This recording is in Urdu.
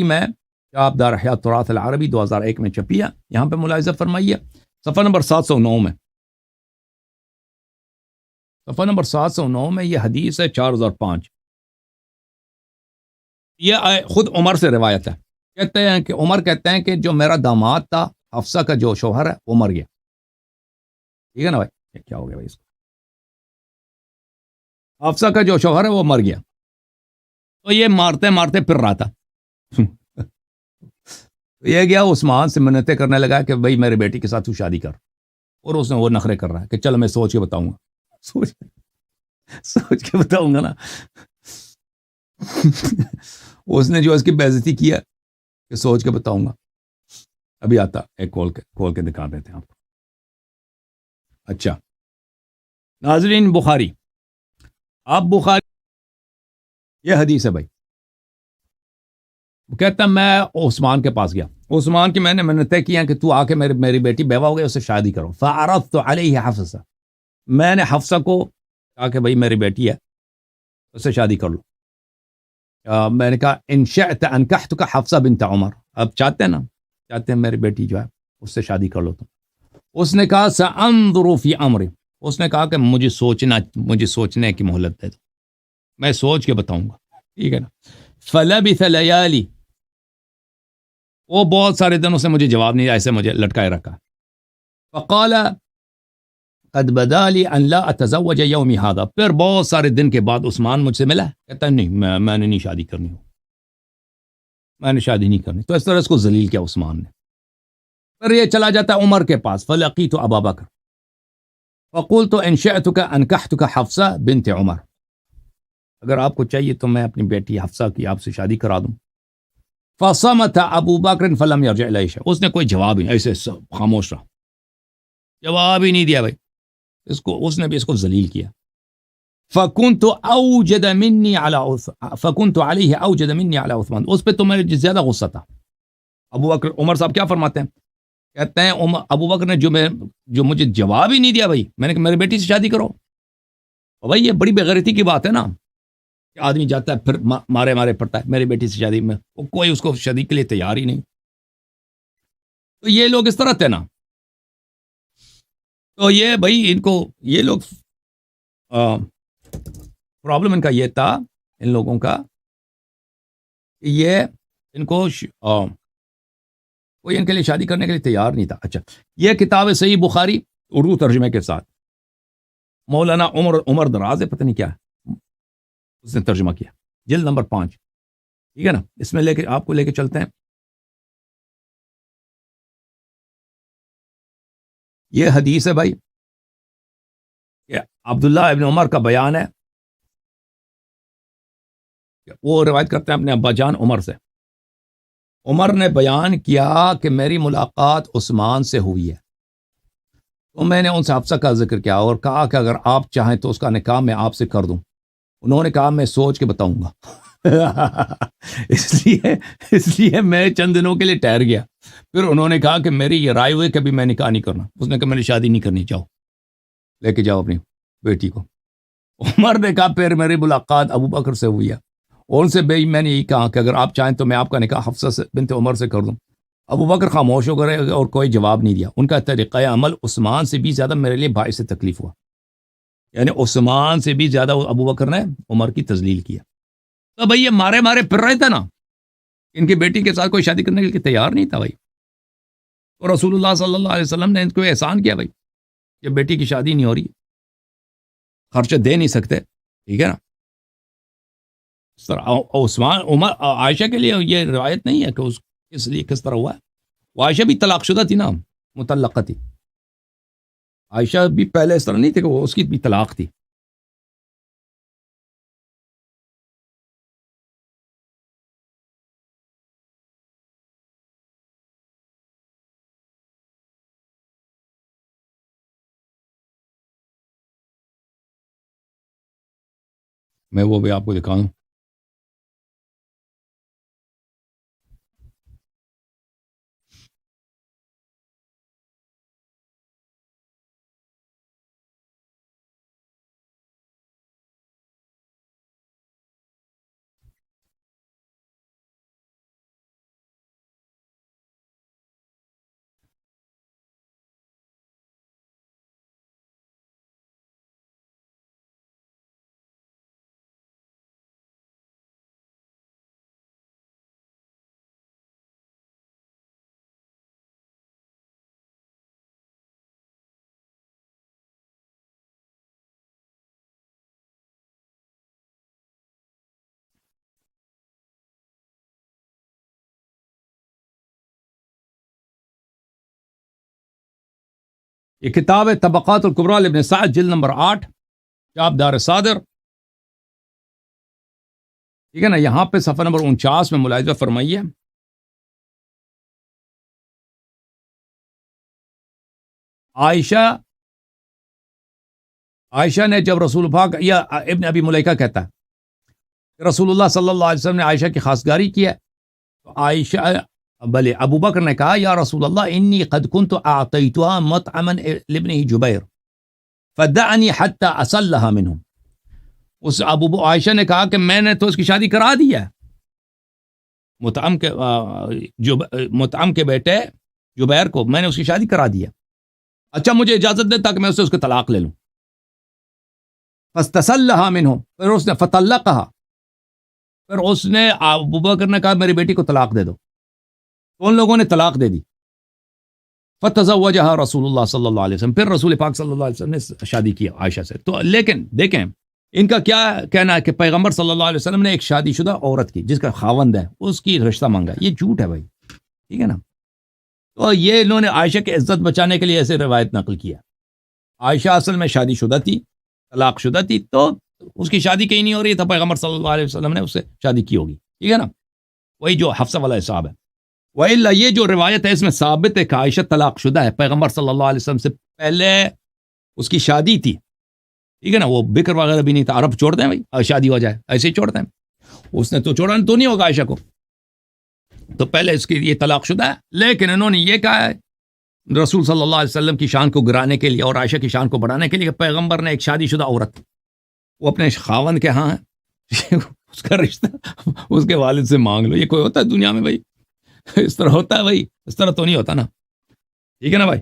میں آپ دار حیات تراث العربی 2001 میں چھپی ہے، یہاں پہ ملاحظہ فرمائیے صفحہ نمبر 709 میں، صفحہ نمبر 709 میں یہ حدیث ہے 4005، یہ خود عمر سے روایت ہے، کہتے ہیں کہ عمر کہتے ہیں کہ جو میرا داماد تھا حفصہ کا جو شوہر ہے وہ مر گیا، ٹھیک ہے نا بھائی، یہ کیا ہو گیا بھائی اس کو، حفصہ کا جو شوہر ہے وہ مر گیا، تو یہ مارتے مارتے پھر رہا تھا یہ گیا عثمان سے منتیں کرنے لگا کہ بھائی میرے بیٹی کے ساتھ تو شادی کر، اور اس نے وہ نخرے کر رہا ہے کہ چل میں سوچ کے بتاؤں گا، سوچ کے بتاؤں گا نا اس نے جو اس کی بےعزتی کیا کہ سوچ کے بتاؤں گا، ابھی آتا ایک کھول کے دکھا دیتے ہیں آپ کو۔ اچھا ناظرین، بخاری، آپ بخاری، یہ حدیث ہے بھائی، وہ کہتا ہے میں عثمان کے پاس گیا، عثمان کی میں نے منتیں کی ہیں کہ تو آ کے میری بیٹی بیوہ ہو گئی، اس سے شادی کرو، فعرضت علیہ حفصہ، میں نے حفصہ کو کہا کہ بھائی میری بیٹی ہے اس سے شادی کر لو، میں نے کہا ان شئت انکحتک حفصہ بنت عمر، اب چاہتے ہیں نا، چاہتے ہیں میری بیٹی جو ہے اس سے شادی کر لو تم، اس نے کہا سانظر فی امری، اس نے کہا کہ مجھے سوچنے کی مہلت دے دو، میں سوچ کے بتاؤں گا، ٹھیک ہے نا، فلبث لیالی، وہ بہت سارے دن اس نے مجھے جواب نہیں دیا، ایسے مجھے لٹکائے رکھا، فقال قد بدا لی ان لا اتزوج یومی هذا، پھر بہت سارے دن کے بعد عثمان مجھ سے ملا، کہتا ہے نہیں میں نے نہیں شادی کرنی ہو، میں نے شادی نہیں کرنی، تو اس طرح اس کو ذلیل کیا عثمان نے، پھر یہ چلا جاتا ہے عمر کے پاس، فلقیت ابا بکر فقلت ان شئتک انکحتک حفصہ بنت عمر، اگر آپ کو چاہیے تو میں اپنی بیٹی حفصہ کی آپ سے شادی کرا دوں، فصمت ابو بکر فلم یرجع الیہ شیء، اس نے کوئی جواب نہیں، ایسے خاموش رہا، جواب ہی نہیں دیا بھائی، اس نے بھی اس کو ذلیل کیا، فكنت اوجد مني على فكنت عليه اوجد مني على عثمان، اس پہ تو میں زیادہ غصہ تھا، ابو بکر، عمر صاحب کیا فرماتے ہیں، کہتے ہیں ابو بکر نے جو مجھے جواب ہی نہیں دیا بھائی، میں نے کہا میری بیٹی سے شادی کرو، اور بھائی یہ بڑی بےغیرتی کی بات ہے نا کہ آدمی جاتا ہے پھر مارے پڑتا ہے میری بیٹی سے شادی میں، کوئی اس کو شادی کے لیے تیار ہی نہیں، تو یہ لوگ اس طرح تھے نا، تو یہ بھائی ان کو یہ لوگ پرابلم ان کا یہ تھا، ان لوگوں کا کہ یہ ان کو کوئی ان کے لیے شادی کرنے کے لیے تیار نہیں تھا۔ اچھا، یہ کتاب ہے صحیح بخاری اردو ترجمے کے ساتھ، مولانا عمر دراز ہے، پتہ نہیں کیا ہے، اس نے ترجمہ کیا، جلد نمبر 5، ٹھیک ہے نا، اس میں آپ کو لے کے چلتے ہیں، یہ حدیث ہے بھائی، یہ عبداللہ ابن عمر کا بیان ہے، وہ روایت کرتے ہیں اپنے ابا جان عمر سے، عمر نے بیان کیا کہ میری ملاقات عثمان سے ہوئی ہے، تو میں نے ان سے حفصہ کا ذکر کیا اور کہا کہ اگر آپ چاہیں تو اس کا نکاح میں آپ سے کر دوں، انہوں نے کہا میں سوچ کے بتاؤں گا اس لیے میں چند دنوں کے لیے ٹھہر گیا، پھر انہوں نے کہا کہ میری یہ رائے ہوئی کبھی میں نکاح نہیں کرنا، اس نے کہا میں نے شادی نہیں کرنی، جاؤ لے کے جاؤ اپنی بیٹی کو، عمر نے کہا پھر میری ملاقات ابو بکر سے ہوئی ہے، اور ان سے بھائی میں نے یہی کہا کہ اگر آپ چاہیں تو میں آپ کا نکاح حفصہ بنت عمر سے کر دوں، ابو بکر خاموش ہو گئے اور کوئی جواب نہیں دیا، ان کا طریقہ عمل عثمان سے بھی زیادہ میرے لیے باعث تکلیف ہوا، یعنی عثمان سے بھی زیادہ ابو بکر نے عمر کی تذلیل کیا، تو بھائی یہ مارے پھر رہے تھے نا، ان کی بیٹی کے ساتھ کوئی شادی کرنے کے لیے تیار نہیں تھا بھائی، تو رسول اللہ صلی اللہ علیہ وسلم نے ان کو احسان کیا بھائی کہ بیٹی کی شادی نہیں ہو رہی، خرچہ دے نہیں سکتے، ٹھیک ہے نا، اس طرح عثمان عمر عائشہ کے لیے یہ روایت نہیں ہے کہ اس لیے کس طرح ہوا ہے، وہ عائشہ بھی طلاق شدہ تھی نا، مطلقہ تھی، عائشہ بھی پہلے اس طرح نہیں تھی کہ وہ اس کی بھی طلاق تھی، میں وہ بھی آپ کو دکھاؤں، یہ کتاب ہے طبقات الکبریٰ لابن سعد، جلد نمبر 8، چاپ دار صادر، ٹھیک ہے نا. یہاں پہ صفحہ نمبر 49 میں ملاحظہ فرمائیے. عائشہ نے جب رسول پاک، یا ابن ابی ملیکہ کہتا ہے رسول اللہ صلی اللہ علیہ وسلم نے عائشہ کی خواستگاری کی ہے، تو عائشہ بلے ابو بکر نے کہا یا رسول اللہ انی قد كنت اعطیتها مطعما لابنه جبیر فدعنی حتی اصلها منه. اس عائشہ نے کہا کہ میں نے تو اس کی شادی کرا دی ہے مطعم کے بیٹے جبیر کو، میں نے اس کی شادی کرا دی ہے. اچھا مجھے اجازت دے تاکہ میں اس کو طلاق لے لوں. فاستسلها منه، پھر اس نے فطلقها، پھر اس نے ابو بکر نے کہا میری بیٹی کو طلاق دے دو، تو ان لوگوں نے طلاق دے دی. فتزوجها رسول اللہ صلی اللہ علیہ وسلم، پھر رسول پاک صلی اللہ علیہ وسلم نے شادی کی عائشہ سے. تو لیکن دیکھیں ان کا کیا کہنا ہے کہ پیغمبر صلی اللہ علیہ وسلم نے ایک شادی شدہ عورت کی جس کا خاوند ہے اس کی رشتہ مانگا. یہ جھوٹ ہے بھائی، ٹھیک ہے نا. تو یہ انہوں نے عائشہ کی عزت بچانے کے لیے ایسے روایت نقل کیا. عائشہ اصل میں شادی شدہ تھی، طلاق شدہ تھی، تو اس کی شادی کہیں نہیں ہو رہی تھا، پیغمبر صلی اللہ علیہ وسلم نے اس سے شادی کی ہوگی، ٹھیک ہے نا. وہی جو حفصہ والا حساب ہے. وَإِلَّا یہ جو روایت ہے اس میں ثابت ہے کہ عائشہ طلاق شدہ ہے، پیغمبر صلی اللہ علیہ وسلم سے پہلے اس کی شادی تھی، ٹھیک ہے نا. وہ بکر وغیرہ بھی نہیں تھا. عرب چھوڑتے ہیں بھائی، شادی ہو جائے ایسے ہی چھوڑتے ہیں. اس نے تو چھوڑا تو نہیں ہوگا عائشہ کو، تو پہلے اس کی یہ طلاق شدہ ہے. لیکن انہوں نے یہ کہا ہے رسول صلی اللہ علیہ وسلم کی شان کو گرانے کے لیے اور عائشہ کی شان کو بڑھانے کے لیے کہ پیغمبر نے ایک شادی شدہ عورت، وہ اپنے خاوند کے ہاں ہے اس کا رشتہ اس کے والد سے مانگ لو. یہ کوئی ہوتا ہے دنیا میں بھائی؟ اس طرح ہوتا ہے بھائی؟ اس طرح تو نہیں ہوتا نا، ٹھیک ہے نا بھائی.